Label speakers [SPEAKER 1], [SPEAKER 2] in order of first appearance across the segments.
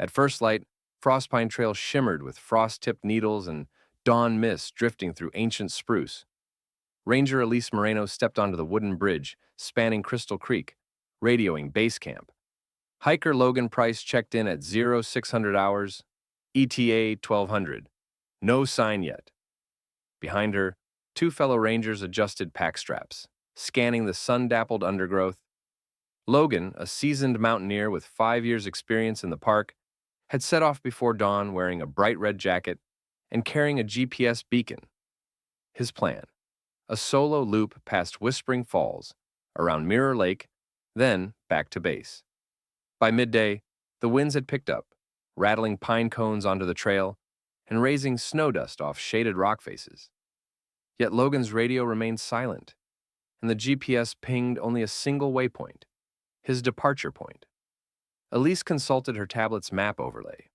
[SPEAKER 1] At first light, Frostpine Trail shimmered with frost-tipped needles and dawn mist drifting through ancient spruce. Ranger Elise Moreno stepped onto the wooden bridge spanning Crystal Creek, radioing base camp. Hiker Logan Price checked in at 0600 hours, ETA 1200. No sign yet. Behind her, two fellow rangers adjusted pack straps, scanning the sun-dappled undergrowth. Logan, a seasoned mountaineer with 5 years' experience in the park, had set off before dawn wearing a bright red jacket and carrying a GPS beacon. His plan: a solo loop past Whispering Falls, around Mirror Lake, then back to base. By midday, the winds had picked up, rattling pine cones onto the trail and raising snow dust off shaded rock faces. Yet Logan's radio remained silent, and the GPS pinged only a single waypoint, his departure point. Elise consulted her tablet's map overlay.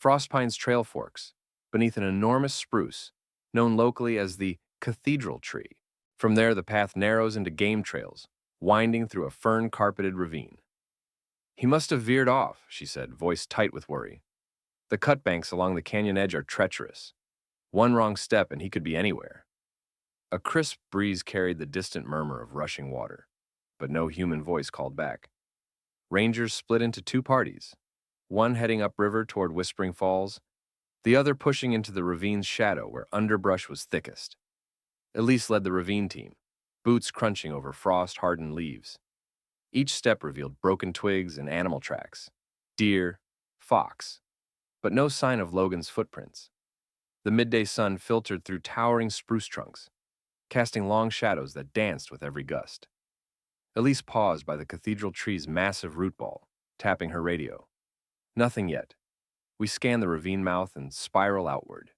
[SPEAKER 1] Frostpine's trail forks, beneath an enormous spruce, known locally as the Cathedral Tree. From there, the path narrows into game trails, winding through a fern-carpeted ravine. He must have veered off, she said, voice tight with worry. The cut banks along the canyon edge are treacherous. One wrong step and he could be anywhere. A crisp breeze carried the distant murmur of rushing water, but no human voice called back. Rangers split into two parties, one heading upriver toward Whispering Falls, the other pushing into the ravine's shadow where underbrush was thickest. Elise led the ravine team, boots crunching over frost-hardened leaves. Each step revealed broken twigs and animal tracks, deer, fox, but no sign of Logan's footprints. The midday sun filtered through towering spruce trunks, casting long shadows that danced with every gust. Elise paused by the cathedral tree's massive root ball, tapping her radio. Nothing yet. We scan the ravine mouth and spiral outward.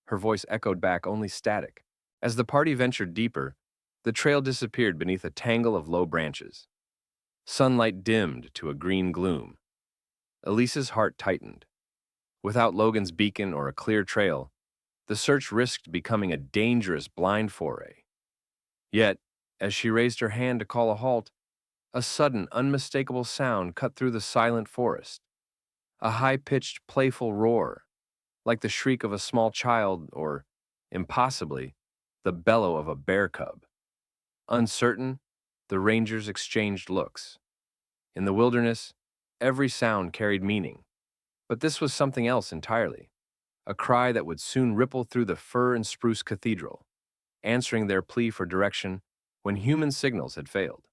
[SPEAKER 1] Her voice echoed back only static. As the party ventured deeper, the trail disappeared beneath a tangle of low branches. Sunlight dimmed to a green gloom. Elise's heart tightened. Without Logan's beacon or a clear trail, the search risked becoming a dangerous blind foray. Yet, as she raised her hand to call a halt, a sudden, unmistakable sound cut through the silent forest. A high-pitched, playful roar, like the shriek of a small child or, impossibly, the bellow of a bear cub. Uncertain, the rangers exchanged looks. In the wilderness, every sound carried meaning, but this was something else entirely, a cry that would soon ripple through the fir and spruce cathedral, answering their plea for direction when human signals had failed.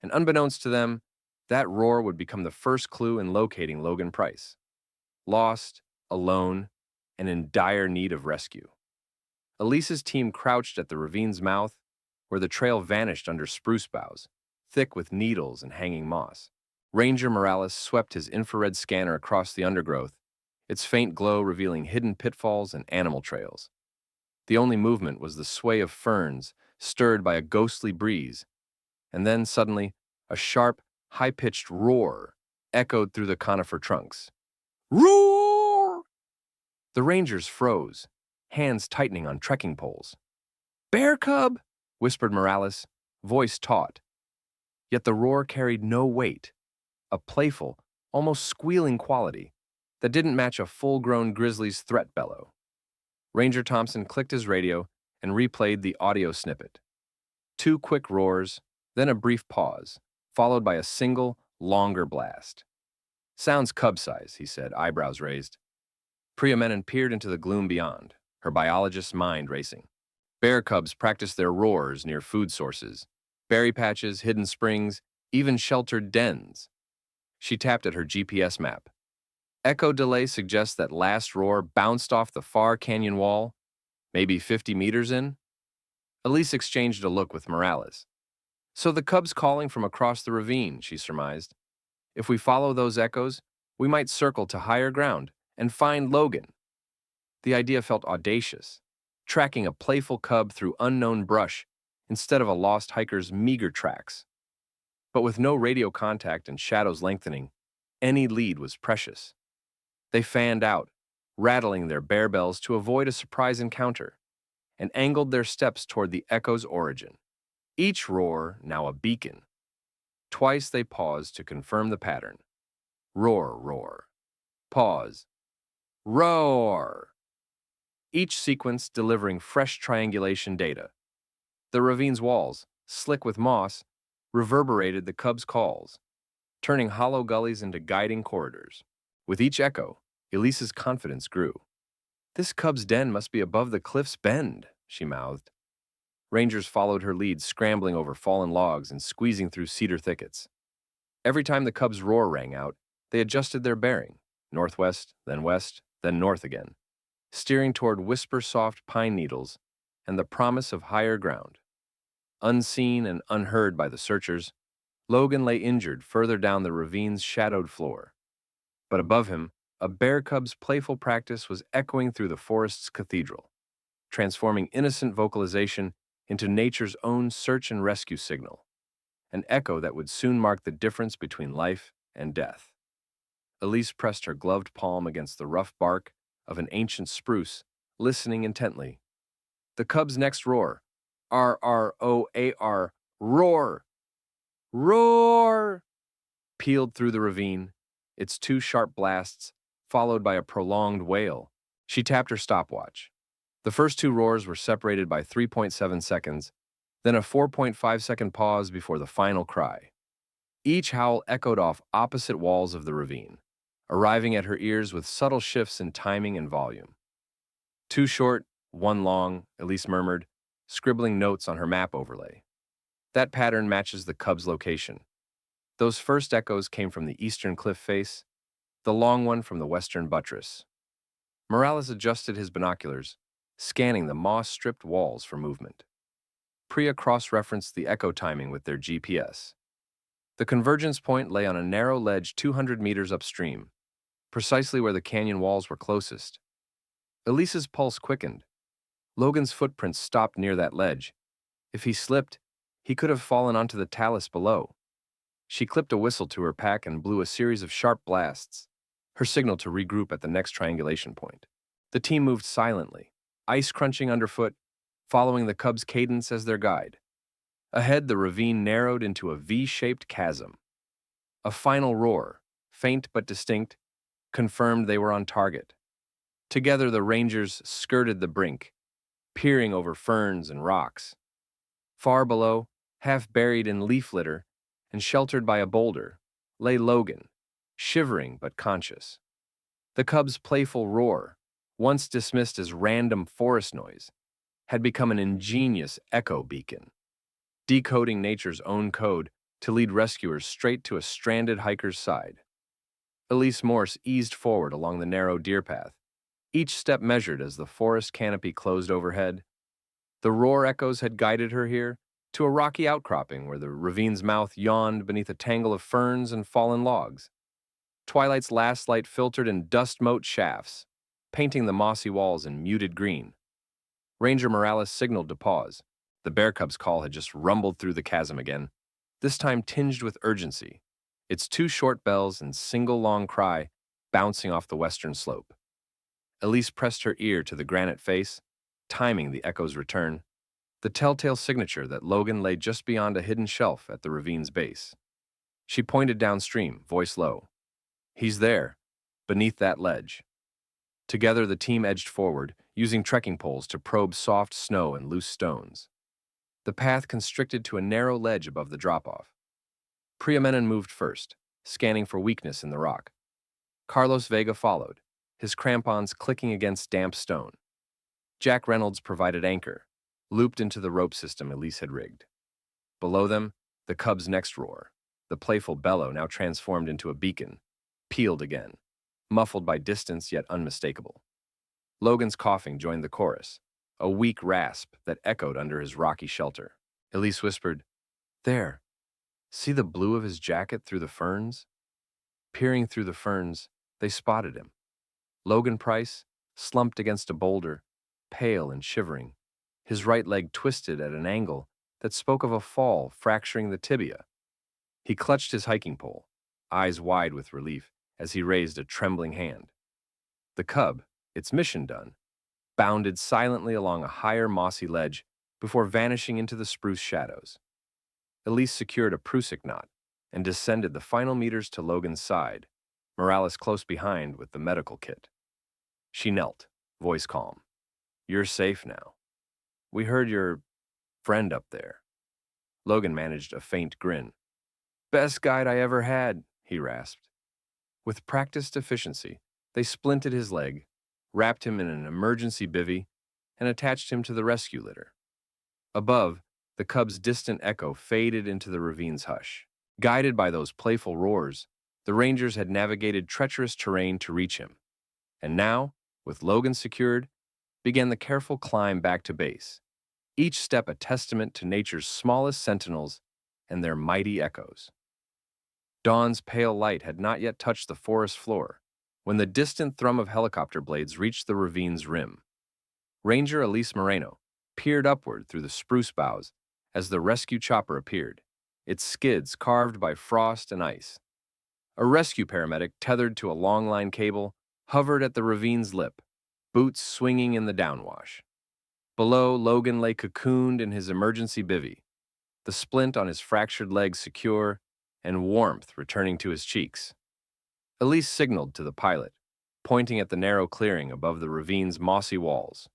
[SPEAKER 1] And unbeknownst to them, that roar would become the first clue in locating Logan Price. Lost, alone, and in dire need of rescue. Elise's team crouched at the ravine's mouth, where the trail vanished under spruce boughs, thick with needles and hanging moss. Ranger Morales swept his infrared scanner across the undergrowth, its faint glow revealing hidden pitfalls and animal trails. The only movement was the sway of ferns, stirred by a ghostly breeze, and then suddenly, a sharp, high-pitched roar echoed through the conifer trunks. Roar! The rangers froze, hands tightening on trekking poles. Bear cub, whispered Morales, voice taut. Yet the roar carried no weight, a playful, almost squealing quality that didn't match a full-grown grizzly's threat bellow. Ranger Thompson clicked his radio and replayed the audio snippet. Two quick roars, then a brief pause, followed by a single, longer blast. Sounds cub-size, he said, eyebrows raised. Priya Menon peered into the gloom beyond, her biologist's mind racing. Bear cubs practice their roars near food sources, berry patches, hidden springs, even sheltered dens. She tapped at her GPS map. Echo delay suggests that last roar bounced off the far canyon wall, maybe 50 meters in. Elise exchanged a look with Morales. So the cub's calling from across the ravine, she surmised. If we follow those echoes, we might circle to higher ground and find Logan. The idea felt audacious, tracking a playful cub through unknown brush instead of a lost hiker's meager tracks. But with no radio contact and shadows lengthening, any lead was precious. They fanned out, rattling their bear bells to avoid a surprise encounter, and angled their steps toward the echo's origin. Each roar now a beacon. Twice they paused to confirm the pattern. Roar, roar. pause, roar, each sequence delivering fresh triangulation data. The ravine's walls, slick with moss, reverberated the cub's calls, turning hollow gullies into guiding corridors. With each echo, Elise's confidence grew. "This cub's den must be above the cliff's bend," she mouthed. Rangers followed her lead, scrambling over fallen logs and squeezing through cedar thickets. Every time the cub's roar rang out, they adjusted their bearing, northwest, then north again, steering toward whisper-soft pine needles and the promise of higher ground. Unseen and unheard by the searchers, Logan lay injured further down the ravine's shadowed floor. But above him, a bear cub's playful practice was echoing through the forest's cathedral, transforming innocent vocalization into nature's own search and rescue signal, an echo that would soon mark the difference between life and death. Elise pressed her gloved palm against the rough bark of an ancient spruce, listening intently. The cub's next roar, R-R-O-A-R, roar, roar, pealed through the ravine, its two sharp blasts, followed by a prolonged wail. She tapped her stopwatch. The first two roars were separated by 3.7 seconds, then a 4.5-second pause before the final cry. Each howl echoed off opposite walls of the ravine, arriving at her ears with subtle shifts in timing and volume. "Two short, one long," Elise murmured, scribbling notes on her map overlay. "That pattern matches the cub's location. Those first echoes came from the eastern cliff face, the long one from the western buttress." Morales adjusted his binoculars, scanning the moss-stripped walls for movement. Priya cross-referenced the echo timing with their GPS. The convergence point lay on a narrow ledge 200 meters upstream, precisely where the canyon walls were closest. Elise's pulse quickened. Logan's footprints stopped near that ledge. If he slipped, he could have fallen onto the talus below. She clipped a whistle to her pack and blew a series of sharp blasts, her signal to regroup at the next triangulation point. The team moved silently, ice crunching underfoot, following the cub's cadence as their guide. Ahead, the ravine narrowed into a V-shaped chasm. A final roar, faint but distinct, confirmed they were on target. Together, the rangers skirted the brink, peering over ferns and rocks. Far below, half buried in leaf litter and sheltered by a boulder, lay Logan, shivering but conscious. The cub's playful roar, once dismissed as random forest noise, had become an ingenious echo beacon, decoding nature's own code to lead rescuers straight to a stranded hiker's side. Elise Morse eased forward along the narrow deer path, each step measured as the forest canopy closed overhead. The roar echoes had guided her here, to a rocky outcropping where the ravine's mouth yawned beneath a tangle of ferns and fallen logs. Twilight's last light filtered in dust-mote shafts, painting the mossy walls in muted green. Ranger Morales signaled to pause. The bear cub's call had just rumbled through the chasm again, this time tinged with urgency, its two short bells and single long cry bouncing off the western slope. Elise pressed her ear to the granite face, timing the echo's return, the telltale signature that Logan lay just beyond a hidden shelf at the ravine's base. She pointed downstream, voice low. "He's there, beneath that ledge." Together, the team edged forward, using trekking poles to probe soft snow and loose stones. The path constricted to a narrow ledge above the drop-off. Priya Menon moved first, scanning for weakness in the rock. Carlos Vega followed, his crampons clicking against damp stone. Jack Reynolds provided anchor, looped into the rope system Elise had rigged. Below them, the cub's next roar, the playful bellow now transformed into a beacon, pealed again, muffled by distance yet unmistakable. Logan's coughing joined the chorus, a weak rasp that echoed under his rocky shelter. Elise whispered, "There, see the blue of his jacket through the ferns?" Peering through the ferns, they spotted him. Logan Price, slumped against a boulder, pale and shivering, his right leg twisted at an angle that spoke of a fall fracturing the tibia. He clutched his hiking pole, eyes wide with relief, as he raised a trembling hand. The cub, its mission done, bounded silently along a higher mossy ledge before vanishing into the spruce shadows. Elise secured a prusik knot and descended the final meters to Logan's side, Morales close behind with the medical kit. She knelt, voice calm. You're safe now. We heard your friend up there. Logan managed a faint grin. Best guide I ever had, he rasped. With practiced efficiency, they splinted his leg, wrapped him in an emergency bivvy, and attached him to the rescue litter. Above, the cub's distant echo faded into the ravine's hush. Guided by those playful roars, the Rangers had navigated treacherous terrain to reach him. And now, with Logan secured, began the careful climb back to base, each step a testament to nature's smallest sentinels and their mighty echoes. Dawn's pale light had not yet touched the forest floor when the distant thrum of helicopter blades reached the ravine's rim. Ranger Elise Moreno peered upward through the spruce boughs as the rescue chopper appeared, its skids carved by frost and ice. A rescue paramedic tethered to a long-line cable hovered at the ravine's lip, boots swinging in the downwash. Below, Logan lay cocooned in his emergency bivvy, the splint on his fractured leg secure and warmth returning to his cheeks. Elise signaled to the pilot, pointing at the narrow clearing above the ravine's mossy walls.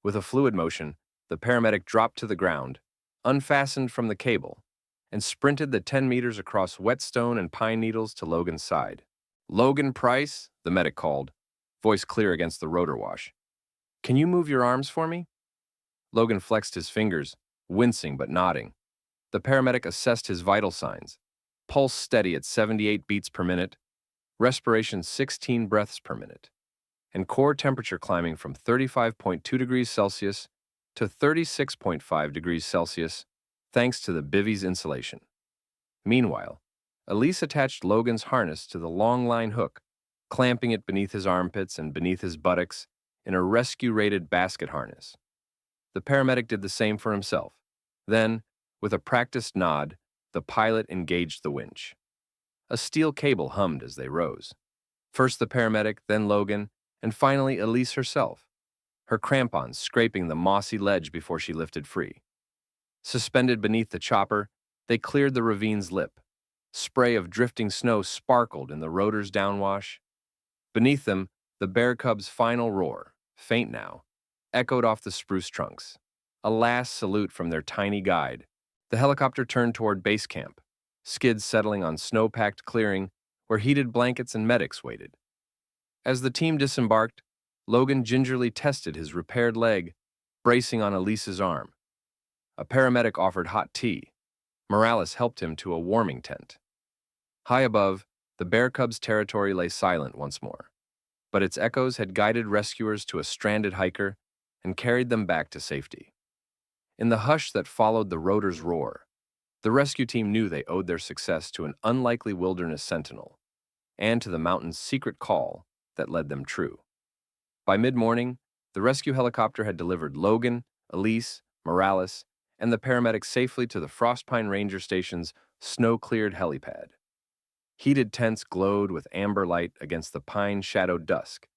[SPEAKER 1] With a fluid motion, the paramedic dropped to the ground, unfastened from the cable, and sprinted the 10 meters across whetstone and pine needles to Logan's side. Logan Price, the medic called, voice clear against the rotor wash. Can you move your arms for me? Logan flexed his fingers, wincing but nodding. The paramedic assessed his vital signs. Pulse steady at 78 beats per minute, respiration 16 breaths per minute, and core temperature climbing from 35.2 degrees Celsius to 36.5 degrees Celsius, thanks to the bivvy's insulation. Meanwhile, Elise attached Logan's harness to the long line hook, clamping it beneath his armpits and beneath his buttocks in a rescue-rated basket harness. The paramedic did the same for himself. Then, with a practiced nod, the pilot engaged the winch. A steel cable hummed as they rose. First the paramedic, then Logan, and finally Elise herself, her crampons scraping the mossy ledge before she lifted free. Suspended beneath the chopper, they cleared the ravine's lip. Spray of drifting snow sparkled in the rotor's downwash. Beneath them, the bear cub's final roar, faint now, echoed off the spruce trunks. A last salute from their tiny guide. The helicopter turned toward base camp, skids settling on snow-packed clearing where heated blankets and medics waited. As the team disembarked, Logan gingerly tested his repaired leg, bracing on Elise's arm. A paramedic offered hot tea. Morales helped him to a warming tent. High above, the bear cub's territory lay silent once more, but its echoes had guided rescuers to a stranded hiker and carried them back to safety. In the hush that followed the rotor's roar, the rescue team knew they owed their success to an unlikely wilderness sentinel and to the mountain's secret call that led them true. By mid-morning, the rescue helicopter had delivered Logan, Elise, Morales, and the paramedics safely to the Frostpine Ranger Station's snow-cleared helipad. Heated tents glowed with amber light against the pine-shadowed dusk,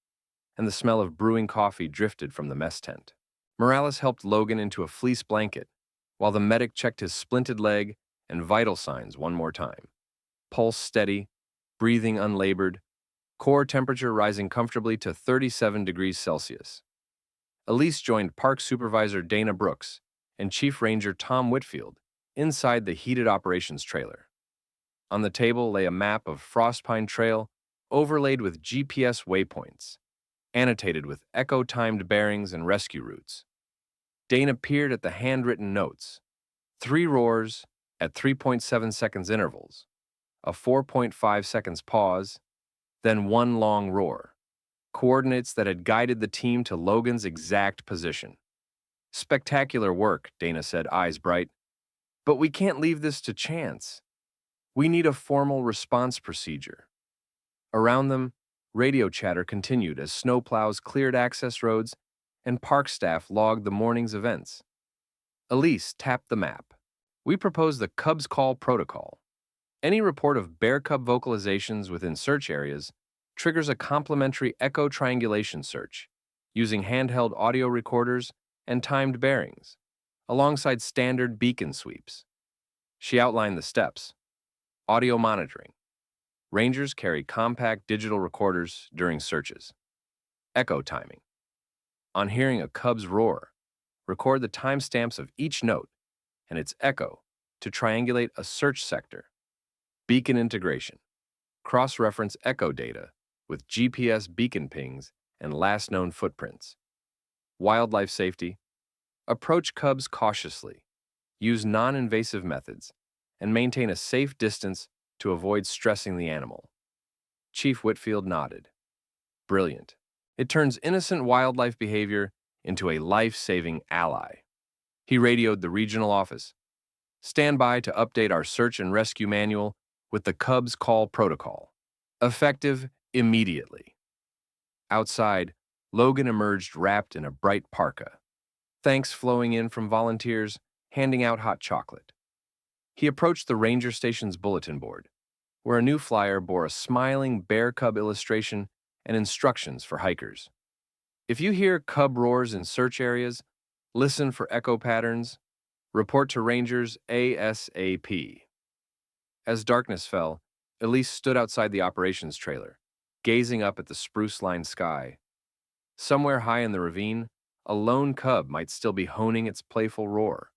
[SPEAKER 1] and the smell of brewing coffee drifted from the mess tent. Morales helped Logan into a fleece blanket, while the medic checked his splinted leg and vital signs one more time. Pulse steady, breathing unlabored, core temperature rising comfortably to 37 degrees Celsius. Elise joined Park Supervisor Dana Brooks and Chief Ranger Tom Whitfield inside the heated operations trailer. On the table lay a map of Frostpine Trail overlaid with GPS waypoints, annotated with echo-timed bearings and rescue routes. Dana peered at the handwritten notes. 3 roars at 3.7 seconds intervals, a 4.5 seconds pause, then 1 long roar. Coordinates that had guided the team to Logan's exact position. Spectacular work, Dana said, eyes bright. But we can't leave this to chance. We need a formal response procedure. Around them, radio chatter continued as snowplows cleared access roads and park staff logged the morning's events. Elise tapped the map. We propose the Cubs Call Protocol. Any report of bear cub vocalizations within search areas triggers a complimentary echo triangulation search using handheld audio recorders and timed bearings, alongside standard beacon sweeps. She outlined the steps. Audio monitoring. Rangers carry compact digital recorders during searches. Echo timing. On hearing a cub's roar, record the timestamps of each note and its echo to triangulate a search sector. Beacon integration. Cross-reference echo data with GPS beacon pings and last known footprints. Wildlife safety. Approach cubs cautiously. Use non-invasive methods and maintain a safe distance to avoid stressing the animal. Chief Whitfield nodded. Brilliant. It turns innocent wildlife behavior into a life-saving ally. He radioed the regional office. Stand by to update our search and rescue manual with the Cubs Call Protocol. Effective immediately. Outside, Logan emerged wrapped in a bright parka. Thanks flowing in from volunteers handing out hot chocolate. He approached the ranger station's bulletin board, where a new flyer bore a smiling bear cub illustration and instructions for hikers. If you hear cub roars in search areas, listen for echo patterns, report to rangers ASAP. As darkness fell, Elise stood outside the operations trailer, gazing up at the spruce-lined sky. Somewhere high in the ravine, a lone cub might still be honing its playful roar,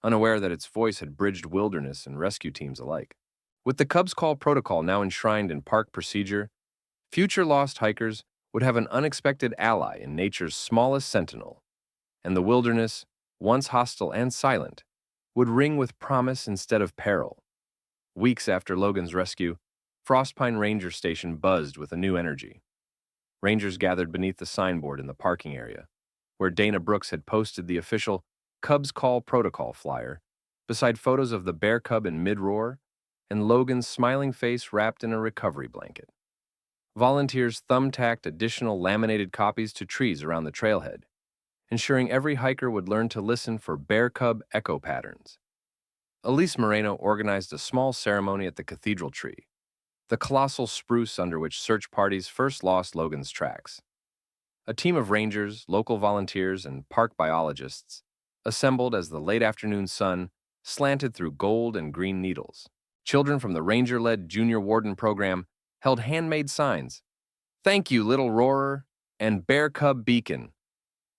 [SPEAKER 1] unaware that its voice had bridged wilderness and rescue teams alike. With the Cubs Call Protocol now enshrined in park procedure, future lost hikers would have an unexpected ally in nature's smallest sentinel, and the wilderness, once hostile and silent, would ring with promise instead of peril. Weeks after Logan's rescue, Frostpine Ranger Station buzzed with a new energy. Rangers gathered beneath the signboard in the parking area, where Dana Brooks had posted the official Cubs Call Protocol flyer, beside photos of the bear cub in mid-roar and Logan's smiling face wrapped in a recovery blanket. Volunteers thumbtacked additional laminated copies to trees around the trailhead, ensuring every hiker would learn to listen for bear cub echo patterns. Elise Moreno organized a small ceremony at the cathedral tree, the colossal spruce under which search parties first lost Logan's tracks. A team of rangers, local volunteers, and park biologists assembled as the late afternoon sun slanted through gold and green needles. Children from the ranger-led junior warden program held handmade signs, "Thank you, Little Roarer," and "Bear Cub Beacon."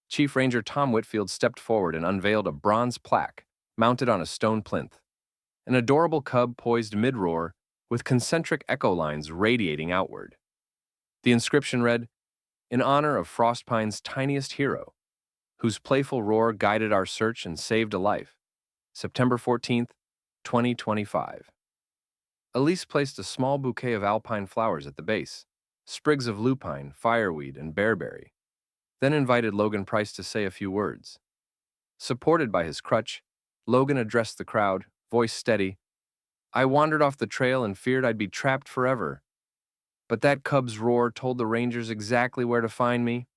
[SPEAKER 1] Chief Ranger Tom Whitfield stepped forward and unveiled a bronze plaque mounted on a stone plinth. An adorable cub poised mid-roar with concentric echo lines radiating outward. The inscription read, "In honor of Frostpine's tiniest hero, whose playful roar guided our search and saved a life. September 14th, 2025. Elise placed a small bouquet of alpine flowers at the base, sprigs of lupine, fireweed, and bearberry, then invited Logan Price to say a few words. Supported by his crutch, Logan addressed the crowd, voice steady. "I wandered off the trail and feared I'd be trapped forever. But that cub's roar told the rangers exactly where to find me.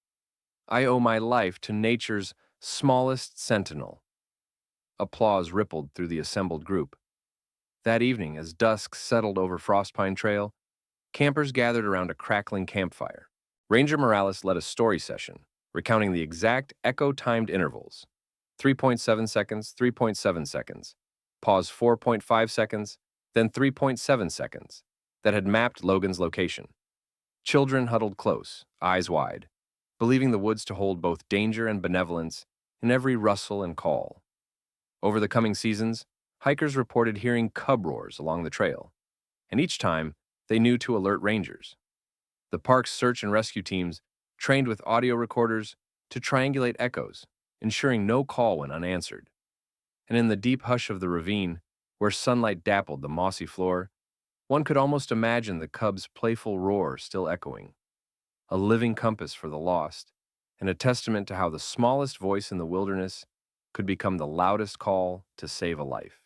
[SPEAKER 1] I owe my life to nature's smallest sentinel." Applause rippled through the assembled group. That evening, as dusk settled over Frostpine Trail, campers gathered around a crackling campfire. Ranger Morales led a story session, recounting the exact echo-timed intervals. 3.7 seconds, 3.7 seconds, pause 4.5 seconds, then 3.7 seconds, that had mapped Logan's location. Children huddled close, eyes wide, believing the woods to hold both danger and benevolence in every rustle and call. Over the coming seasons, hikers reported hearing cub roars along the trail, and each time they knew to alert rangers. The park's search and rescue teams trained with audio recorders to triangulate echoes, ensuring no call went unanswered. And in the deep hush of the ravine, where sunlight dappled the mossy floor, one could almost imagine the cub's playful roar still echoing, a living compass for the lost, and a testament to how the smallest voice in the wilderness could become the loudest call to save a life.